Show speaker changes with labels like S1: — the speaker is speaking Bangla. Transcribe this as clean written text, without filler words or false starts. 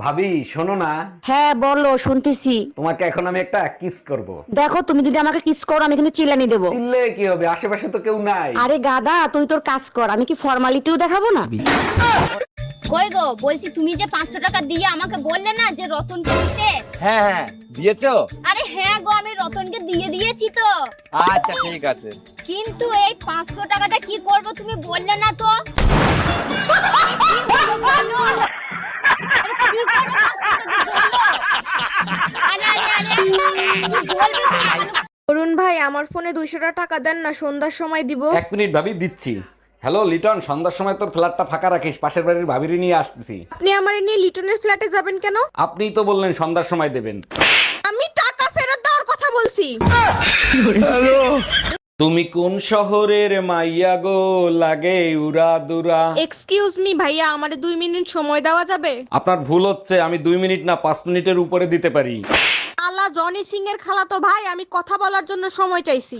S1: ভাবি শোনো না,
S2: হ্যাঁ বলো, শুনতেছি।
S1: তোমাকে এখন আমি একটা কিস করব।
S2: দেখো, তুমি যদি আমাকে কিস করো আমি কিন্তু চিল্লানি দেবো।
S1: চিল্লে কি হবে, আশেপাশে তো কেউ নাই।
S2: আরে গাদা, তুই তোর কাজ কর, আমি কি ফর্মালিটিও দেখাবো না?
S3: কই গো, বলছি তুমি যে 500 টাকা দিয়ে আমাকে বললে না যে রতনকে দিতে।
S4: হ্যাঁ হ্যাঁ দিয়েছো?
S3: আরে হ্যাঁ গো, আমি রতনকে দিয়ে দিয়েছি তো।
S4: আচ্ছা ঠিক আছে।
S3: কিন্তু এই 500 টাকাটা কি করব তুমি বললে না তো। আরে কি করবো 500 টাকা দিয়ে বললো? আরে আরে আরে কি বলবে তুমি?
S5: অরুণ ভাই, আমার ফোনে 200 টাকা দেন না, সন্ধ্যার সময় দিব।
S1: 1 মিনিট ভাবি, দিচ্ছি। হ্যালো লিটন, সন্ধ্যার সময় তোর ফ্ল্যাটটা ফাঁকা রাখিস, পাশের বাড়ির ভাবিরি নিয়ে আসতেছি।
S5: আপনি আমার নিয়ে লিটনের ফ্ল্যাটে যাবেন কেন?
S1: আপনিই তো বললেন সন্ধ্যার সময় দেবেন।
S5: আমি টাকা ফেরত দেওয়ার কথা বলছি।
S1: তুমি কোন শহরের মাইয়া গো, লাগে উড়া দুরা।
S5: এক্সকিউজ মি ভাইয়া, আমারে 2 মিনিট সময় দেওয়া যাবে?
S1: আপনার ভুল হচ্ছে, আমি 2 মিনিট না 5 মিনিটের উপরে দিতে পারি।
S5: আলা জনি সিং এর খালাতো ভাই, আমি কথা বলার জন্য সময় চাইছি।